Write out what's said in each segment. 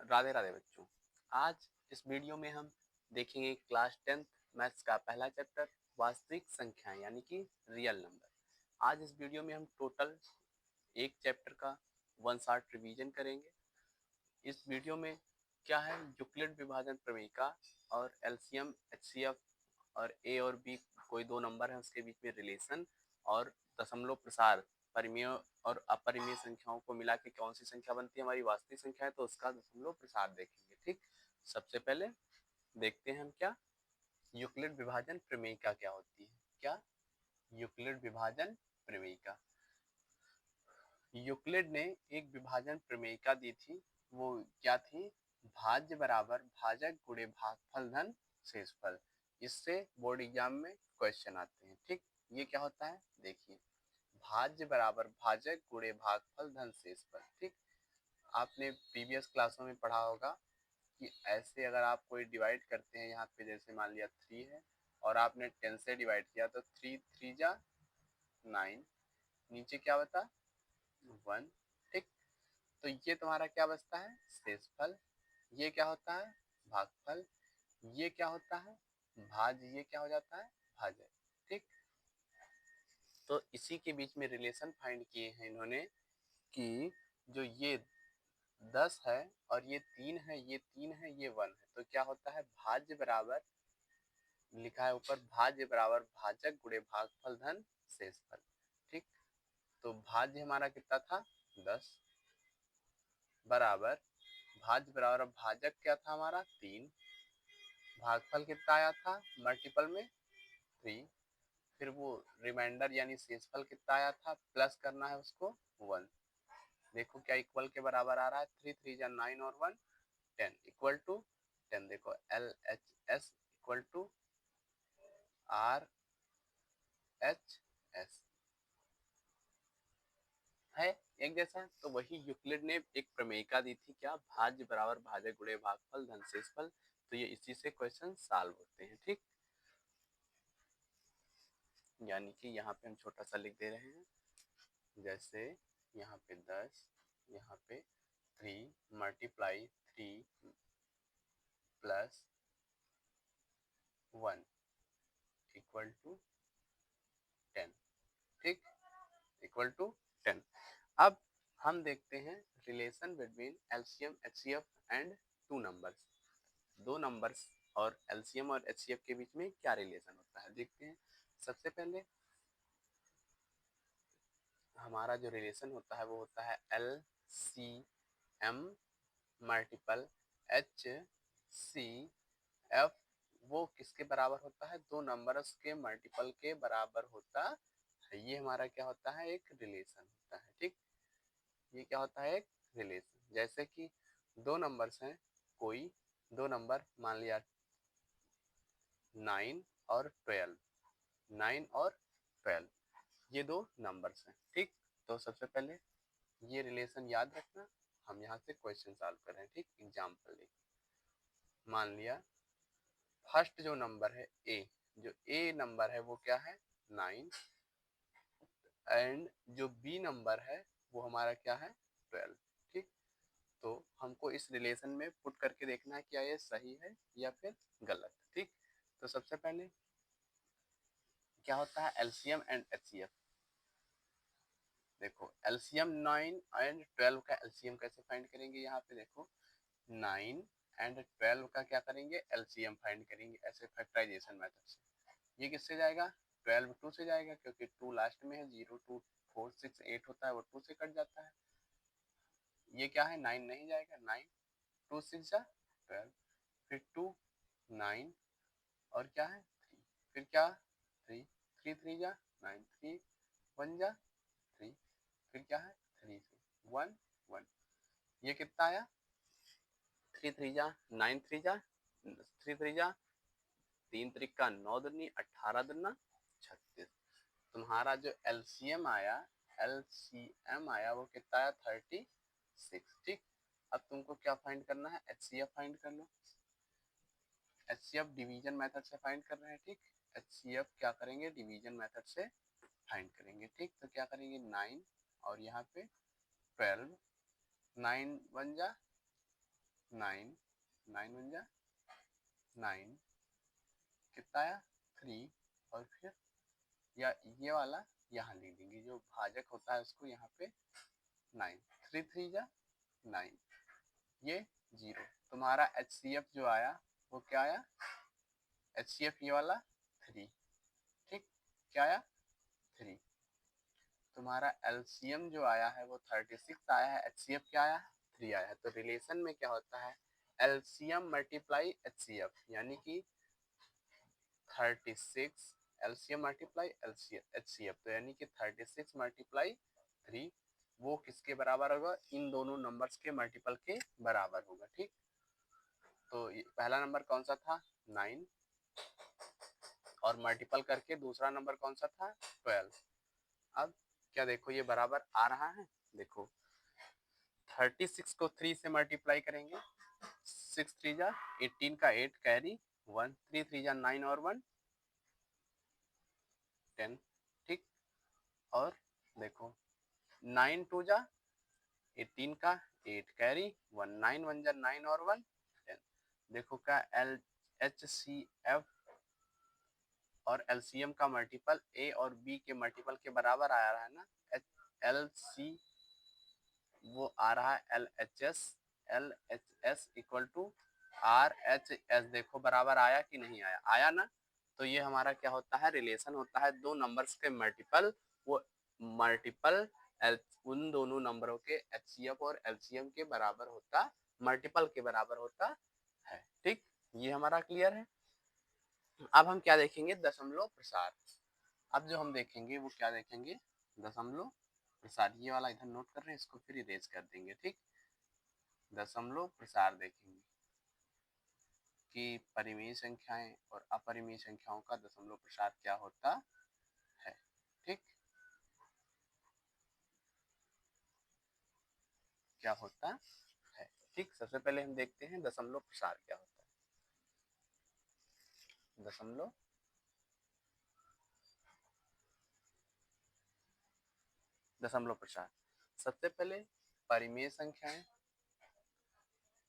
राधे राधे बच्चों। आज इस वीडियो में हम देखेंगे क्लास 10th मैथ्स का पहला चैप्टर वास्तविक संख्याएं यानी कि रियल नंबर। आज इस वीडियो में हम टोटल एक चैप्टर का वन शॉट रिवीजन करेंगे। इस वीडियो में क्या है, यूक्लिड विभाजन प्रमेय और एलसीएम एचसीएफ और ए और बी कोई दो नंबर है उसके बीच में रिलेशन और दशमलव प्रसार परिमेय और अपरिमेय संख्याओं को मिला के कौन सी संख्या बनती है हमारी वास्तविक संख्या है, तो उसका दशमलव प्रसार देखेंगे। ठीक, सबसे पहले देखते हैं हम क्या यूक्लिड विभाजन प्रमेयिका क्या होती है। क्या यूक्लिड विभाजन प्रमेयिका, यूक्लिड ने एक विभाजन प्रमेयिका दी थी। वो क्या थी, भाज्य बराबर भाजक गुणे भागफल धन शेषफल। इससे बोर्ड एग्जाम में क्वेश्चन आते हैं। ठीक, ये क्या होता है देखिए, भाज्य बराबर भाजक गुणे भागफल धन शेषफल। ठीक, आपने प्रीवियस क्लासों में पढ़ा होगा कि ऐसे अगर आप कोई डिवाइड करते हैं, यहाँ पे जैसे मान लिया 3 है और आपने 10 से डिवाइड किया तो 3 3 जा 9, नीचे क्या बता 1। ठीक, तो ये तुम्हारा क्या बचता है शेषफल। ये क्या होता है भागफल, ये क्या होता है भाज्य, ये क्या हो जाता है भाजक। ठीक, तो इसी के बीच में रिलेशन फाइंड किए हैं इन्होंने कि जो ये 10 है और ये 3 है, ये 3 है, ये 1 है, तो क्या होता है भाज्य बराबर, लिखा है ऊपर भाज्य बराबर भाजक गुणे भागफल धन शेषफल। ठीक, तो भाज्य हमारा कितना था 10 बराबर भाज्य बराबर भाजक क्या था हमारा 3, भागफल कितना आया था मल्टीपल में 3, फिर वो रिमाइंडर यानी शेषफल कितना आया था प्लस करना है उसको 1। देखो क्या इक्वल के बराबर आ रहा है, 3 3 जा 9 और 1 10 इक्वल टू 10। देखो L H S equal to R H S है एक जैसा। तो वही यूक्लिड ने एक प्रमेयिका दी थी, क्या भाज्य बराबर भाजक गुणे भागफल धन शेषफल। तो ये इसी से क्वेश्चन सॉल्व होते हैं। ठीक, यानी कि यहाँ पे हम छोटा सा लिख दे रहे हैं, जैसे यहाँ पे 10, यहाँ पे 3 मल्टीप्लाई 3 प्लस 1 इक्वल टू 10। ठीक, इक्वल टू 10। अब हम देखते हैं relation between LCM HCF and two numbers. दो नंबर्स और एलसीएम और एचसीएफ के बीच में क्या रिलेशन होता है देखते हैं। सबसे पहले हमारा जो रिलेशन होता है वो होता है L C M multiple H C F. वो किसके बराबर होता है, दो नंबर्स के मल्टीपल के बराबर होता है। ये हमारा क्या होता है एक रिलेशन होता है। ठीक, ये क्या होता है एक रिलेशन। जैसे कि दो नंबर्स हैं, कोई दो नंबर मान लिया 9 और 12, 9 और 12 ये दो नंबर्स हैं। ठीक, तो सबसे पहले ये रिलेशन याद रखना, हम यहाँ से क्वेश्चन सॉल्व कर रहे हैं। ठीक, एग्जाम्पल लेके मान लिया फर्स्ट जो नंबर है ए, जो ए नंबर है वो क्या है 9 एंड जो बी नंबर है वो हमारा क्या है 12। ठीक, तो हमको इस रिलेशन में पुट करके देखना है क्या ये सही है या फिर गलत। ठीक, तो सबसे पहले क्या होता है एलसीएम एंड एचसीएफ। देखो एलसीएम 9 एंड 12 का एलसीएम कैसे फाइंड करेंगे, यहाँ पे देखो 9 एंड 12 का क्या करेंगे एलसीएम फाइंड करेंगे ऐसे फैक्टराइजेशन मेथड से। ये किससे जाएगा 12 2 से जाएगा, क्योंकि 2 लास्ट में है, 0 2 4 6 8 होता है वो 2 से कट जाता है। ये क्या है 9 नहीं जाएगा, 9 2 6 जा 12, फिर 2 9 और क्या है 3, फिर क्या 3 3 3 जा 9, 3 1 जा 3, फिर क्या है 3 1 1। ये कितना आया 3 3 जा 9 3 जा 3 3 जा 3 त्रिका 9 दूनी 18 दूना 36। तुम्हारा जो एलसीएम आया, एलसीएम आया वो कितना आया 36। ठीक, अब तुमको क्या फाइंड करना है एचसीएफ फाइंड कर लो। एचसीएफ डिवीजन मेथड से फाइंड कर रहे हैं। ठीक, एचसीएफ क्या करेंगे डिवीजन मेथड से फाइंड करेंगे। ठीक, तो क्या करेंगे 9 और यहाँ पे 12, 9 1 जा 9, 9 बन जा 9, कितना आया 3, और फिर या ये वाला यहाँ लिख देंगे, जो भाजक होता है उसको यहाँ पे 9, 3 3 जा 9, ये 0। तुम्हारा HCF जो आया वो क्या आया, HCF ये वाला 3, ठीक, क्या आया 3। तुम्हारा LCM जो आया है वो 36 आया है, HCF क्या आया 3 आया है। तो रिलेशन में क्या होता है, LCM मल्टीप्लाई HCF, यानी कि 36 LCM मल्टीप्लाई HCF, तो यानी कि 36 मल्टीप्लाई 3 वो किसके बराबर होगा, इन दोनों नंबर्स के मल्टीपल के बराबर होगा, ठीक। तो पहला नंबर कौन सा था 9, और मल्टीपल करके दूसरा नंबर कौन सा था 12। अब क्या देखो ये बराबर आ रहा है, देखो 36 को 3 से मल्टीप्लाई करेंगे, 6 3 जा 18 का 8 कैरी 1, 3 3 जा 9 और 1 10, ठीक। और देखो 9 2 जा 18 का 8 कैरी 1, 9 1 जा 9 और 1 10। देखो क्या HCF और LCM का मल्टीपल A और B के मल्टीपल के बराबर आ रहा है ना। LC वो आ रहा है LHS इक्वल टू RHS, देखो बराबर आया कि नहीं आया, आया ना। तो ये हमारा क्या होता है, रिलेशन होता है दो नंबर्स के मल्टीपल, वो मल्टीपल उन दोनों नंबरों के HCF और LCM के बराबर होता, मल्टीपल के बराबर होता है, ठीक। ये हमारा क्लियर है। अब हम क्या देखेंगे, दशमलव प्रसार। अब जो हम देखेंगे वो क्या देखेंगे, दशमलव प्रसार। ये वाला इधर नोट कर रहे हैं, इसको फिर इरेज कर देंगे, ठीक। दशमलव प्रसार देखेंगे कि परिमेय संख्याएं और अपरिमेय संख्याओं का दशमलव प्रसार क्या होता है, ठीक, क्या होता है, ठीक। सबसे पहले हम देखते हैं दशमलव प्रसार क्या होता है। दशमलव प्रसार, सबसे पहले परिमेय संख्याएं,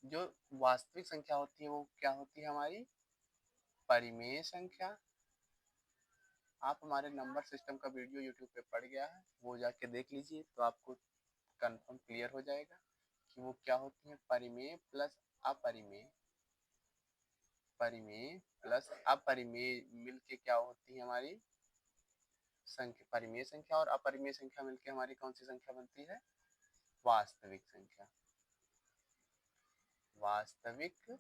जो वास्तविक संख्या होती है वो क्या होती है हमारी परिमेय संख्या। आप हमारे नंबर सिस्टम का वीडियो यूट्यूब पे पड़ गया है, वो जाके देख लीजिए तो आपको कंफर्म क्लियर हो जाएगा कि वो क्या होती है, परिमेय प्लस अपरिमेय, परिमेय प्लस अपरिमेय मिलके क्या होती है हमारी संख्या, परिमेय संख्या, और अपरिमेय संख्या मिलके हमारी कौन सी संख्या बनती है, वास्तविक संख्या। वास्तविक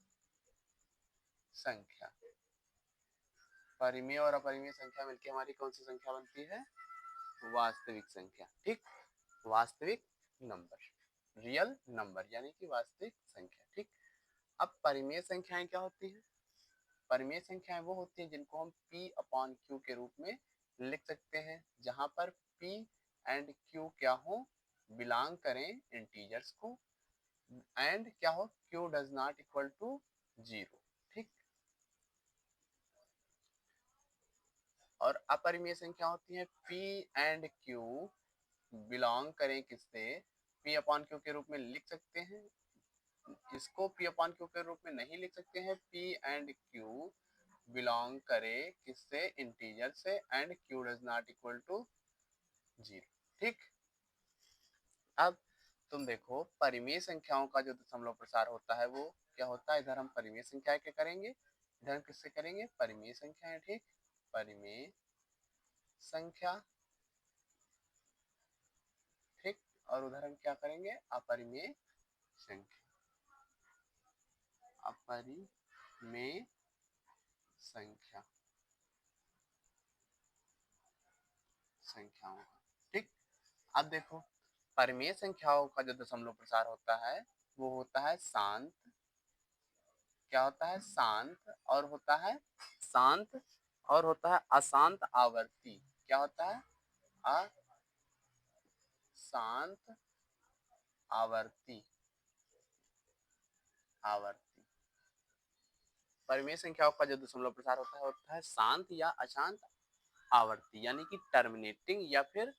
संख्या, परिमेय और अपरिमेय संख्या मिलके हमारी कौन सी संख्या बनती है, वास्तविक संख्या, ठीक। वास्तविक नंबर, रियल नंबर, यानी कि वास्तविक संख्या, ठीक। अब परिमेय संख्याएं क्या होती है, परिमेय संख्याएं वो होती हैं जिनको हम P अपॉन Q के रूप में लिख सकते हैं, जहां पर P एंड Q क्या हो, बिलोंग करें इंटीजर्स को, एंड क्या हो, Q does not equal to 0, ठीक। और अपरिमेय संख्या होती है P एंड Q बिलोंग करें किससे, P अपॉन Q के रूप में लिख सकते हैं, इसको P अपॉन Q के रूप में नहीं लिख सकते हैं, P एंड Q बिलोंग करे किससे, इंटीजर से, and Q does not equal to 0, ठीक। अब तुम देखो परिमेय संख्याओं का जो दशमलव प्रसार होता है वो क्या होता है, इधर हम परिमेय संख्या क्या करेंगे, इधर हम किससे करेंगे, परिमेय संख्याएं, ठीक। परिमेय संख्या, ठीक। और उधर हम क्या करेंगे, अपरिमेय संख्या, अपरिमेय संख्या, संख्याओं का, ठीक। अब देखो परिमेय संख्याओं का जो दशमलव प्रसार होता है वो होता है शांत, क्या होता है, शांत, और होता है शांत, और होता है अशांत आवर्ती, क्या होता है, अशांत आवर्ती, आवर्ती। परिमेय संख्याओं का जो दशमलव प्रसार होता है शांत या अशांत आवर्ती, यानी कि टर्मिनेटिंग या फिर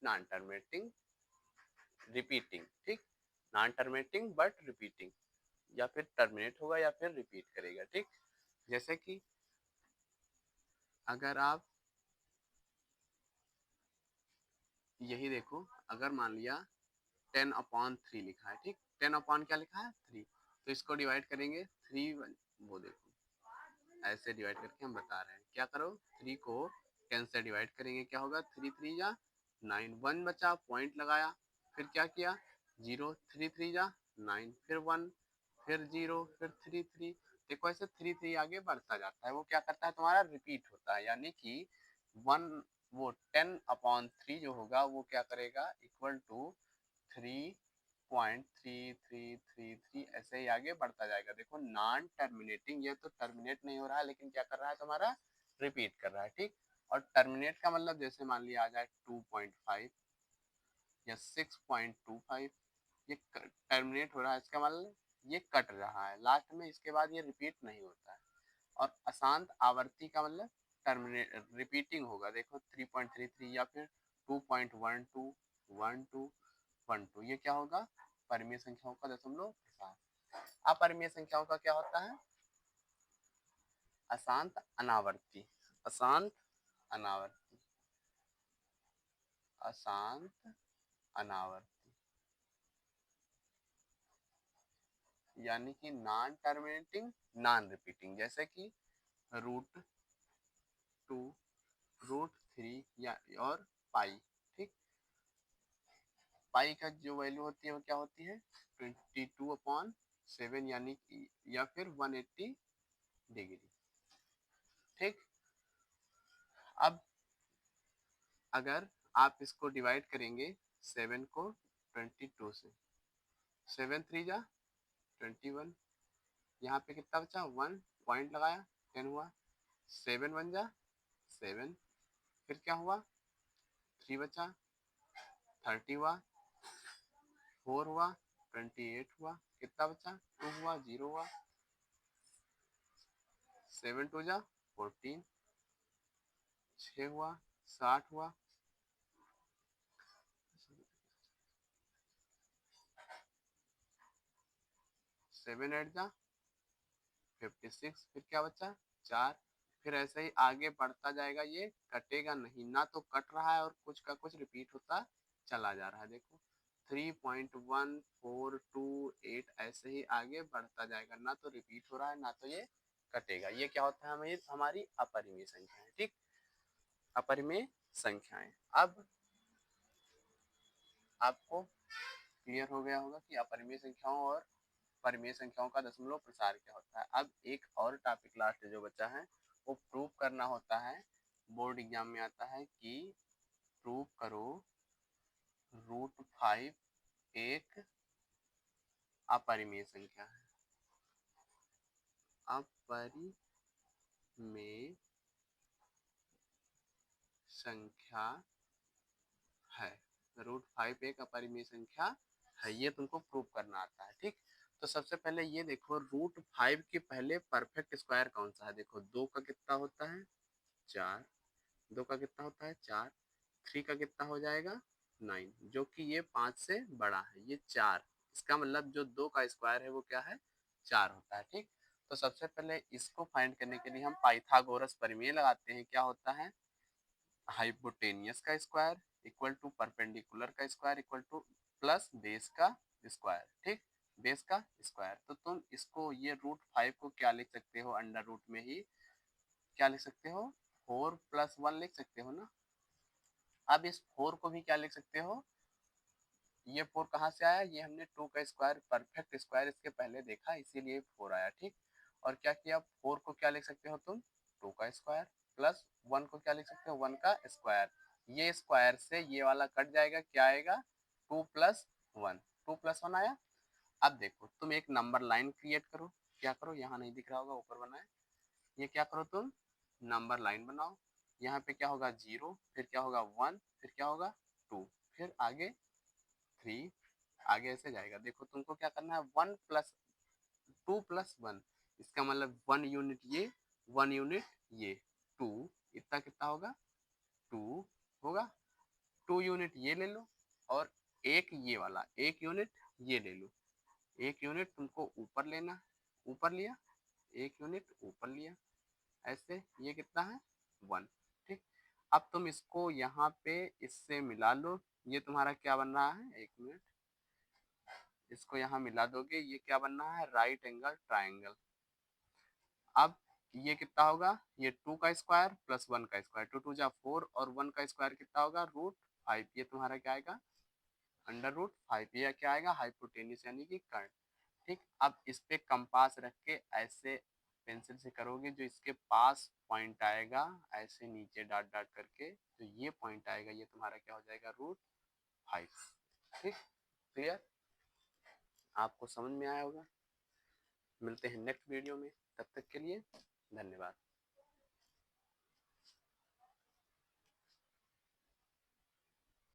नॉन टर्मिनेटिंग रिपीटिंग, ठीक। नॉन टर्मिनेटिंग बट रिपीटिंग, या फिर टर्मिनेट होगा या फिर रिपीट करेगा। ठीक, जैसे कि अगर आप यही देखो, अगर मान लिया 10/3 लिखा है, ठीक, 10 क्या लिखा है 3, तो इसको डिवाइड करेंगे 3, वो देखो ऐसे डिवाइड करके हम बता रहे हैं। क्या करो, 3 को 10 से डिवाइड करेंगे, क्या होगा 3 3 जा 9, 1 बचा, पॉइंट लगाया, फिर क्या किया 0, 3 3 जा 9, फिर 1, फिर 0, फिर 3 3। देखो ऐसे 3 3 आगे बढ़ता जाता है, वो क्या करता है तुम्हारा रिपीट होता है, यानी कि 1, वो 10/3 जो होगा वो क्या करेगा इक्वल टू 3.3333 ऐसे ही आगे बढ़ता जाएगा। देखो नॉन टर्मिनेटिंग, ये तो टर्मिनेट नहीं हो रहा है लेकिन क्या कर रहा है तुम्हारा रिपीट कर रहा है। ठीक, और टर्मिनेट का मतलब जैसे मान लिया आ जाए 2.5 या 6.25, ये टर्मिनेट हो रहा है, इसका मतलब ये कट रहा है लास्ट में, इसके बाद ये रिपीट नहीं होता है। और अशांत आवर्ती का मतलब टर्मिनेट रिपीटिंग होगा, देखो 3.33 या फिर 2.12 ये क्या होगा परिमेय संख्याओं का दशमलव प्रसार। अपरिमेय संख्याओं का क्या होता है अशांत अनावर्ती, अशांत अनावर्ती, अशांत अनावर्ती, यानी कि नॉन टर्मिनेटिंग नॉन रिपीटिंग, जैसे कि √2, √3 या और पाई। ठीक, पाई का जो वैल्यू होती है वो क्या होती है 22/7, यानी कि या फिर 180 डिग्री। ठीक, अब अगर आप इसको डिवाइड करेंगे 7 को 22 से, 7 3 जा 21, यहाँ पे कितना बचा 1, पॉइंट लगाया 10 हुआ, 7 1 जा 7, फिर क्या हुआ 3 बचा 30 हुआ, 4 हुआ 28 हुआ, कितना बचा 2 हुआ 0 हुआ, 7 2 जा 14, 6 हुआ 60 हुआ, 7 8 जा 56, फिर क्या बचा 4, फिर ऐसे ही आगे बढ़ता जाएगा, ये कटेगा नहीं, ना तो कट रहा है और कुछ का कुछ रिपीट होता चला जा रहा है। देखो 3.1428 ऐसे ही आगे बढ़ता जाएगा, ना तो रिपीट हो रहा है ना तो ये कटेगा। ये क्या होता है हमें हमारी अपरिमेय संख्या है। ठीक, अपरिमेय संख्याएं। अब आपको क्लियर हो गया होगा कि अपरिमेय संख्याओं और परिमेय संख्याओं का दशमलव प्रसार क्या होता है। अब एक और टॉपिक लास्ट जो बचा है वो प्रूव करना होता है, बोर्ड एग्जाम में आता है कि प्रूव करो √5 एक अपरिमेय संख्या है, अपरिमेय संख्या है, √5 एक अपरिमेय संख्या है, ये तुमको प्रूव करना आता है। ठीक, तो सबसे पहले ये देखो √5 के पहले परफेक्ट स्क्वायर कौन सा है, देखो 2 का कितना होता है 4, 2 का कितना होता है 4, 3 का कितना हो जाएगा 9, जो कि ये 5 से बड़ा है, ये 4, इसका मतलब जो 2 का स्क्वायर है वो क्या है 4 होता है। ठीक, तो सबसे पहले इसको फाइंड करने के लिए हम पाइथागोरस प्रमेय लगाते हैं। क्या होता है हाइपोटेनियस का स्क्वायर इक्वल टू परपेंडिकुलर का square equal two plus base का स्क्वायर। ठीक, बेस का स्क्वायर, तो तुम इसको ये √5 को क्या लिख सकते हो अंडर रूट में ही क्या लिख सकते हो 4 + 1 लिख सकते हो ना। अब इस 4 को भी क्या लिख सकते हो, ये 4 कहाँ से आया, ये हमने 2 का स्क्वायर परफेक्ट स्क्वायर इसके पहले देखा इसीलिए 4 आया। ठीक, और क्या किया 4 को क्या लिख सकते हो तुम 2 का स्क्वायर प्लस 1 को क्या लिख सकते हो 1 का स्क्वायर, ये स्क्वायर से ये वाला कट जाएगा, क्या आएगा 2 + 1, 2 + 1 आया। अब देखो तुम एक नंबर लाइन क्रिएट करो, क्या करो यहाँ नहीं दिख रहा होगा ऊपर बनाए, ये क्या करो तुम नंबर लाइन बनाओ, यहाँ पे क्या होगा 0, फिर क्या होगा 1, फिर क्या होगा 2, फिर आगे 3, आगे ऐसे जाएगा। देखो तुमको क्या करना है 2 + 1, इसका मतलब 1 यूनिट ये 1 यूनिट ये 2, इतना कितना होगा 2 होगा, 2 यूनिट ये ले लो और एक ये वाला 1 यूनिट ये ले लो, एक यूनिट तुमको ऊपर लेना, ऊपर लिया, एक यूनिट ऊपर लिया, ऐसे ये कितना है 1। ठीक, अब तुम इसको यहाँ पे इससे मिला लो, ये तुम्हारा क्या बन रहा है, एक मिनट, इसको यहाँ मिला दोगे, ये क्या बन रहा है, राइट एंगल ट्राइंगल। अब ये कितना होगा, ये 2 का स्क्वायर प्लस 1 का स्क्वायर, 2 2 जा 4 और 1 का स्क्वायर कितना होगा, √5। ये तुम्हारा क्या आएगा, √5। ये क्या आएगा, हाइपोटेन्यूस यानी कि कर्ण। ठीक, अब इस पे कंपास रख के ऐसे पेंसिल से करोगे, जो इसके पास पॉइंट आएगा ऐसे नीचे डॉट डॉट करके, तो ये पॉइंट आएगा, ये तुम्हारा क्या हो जाएगा, √5। ठीक, क्लियर, आपको समझ में आया होगा। मिलते हैं नेक्स्ट वीडियो में, तब तक के लिए धन्यवाद।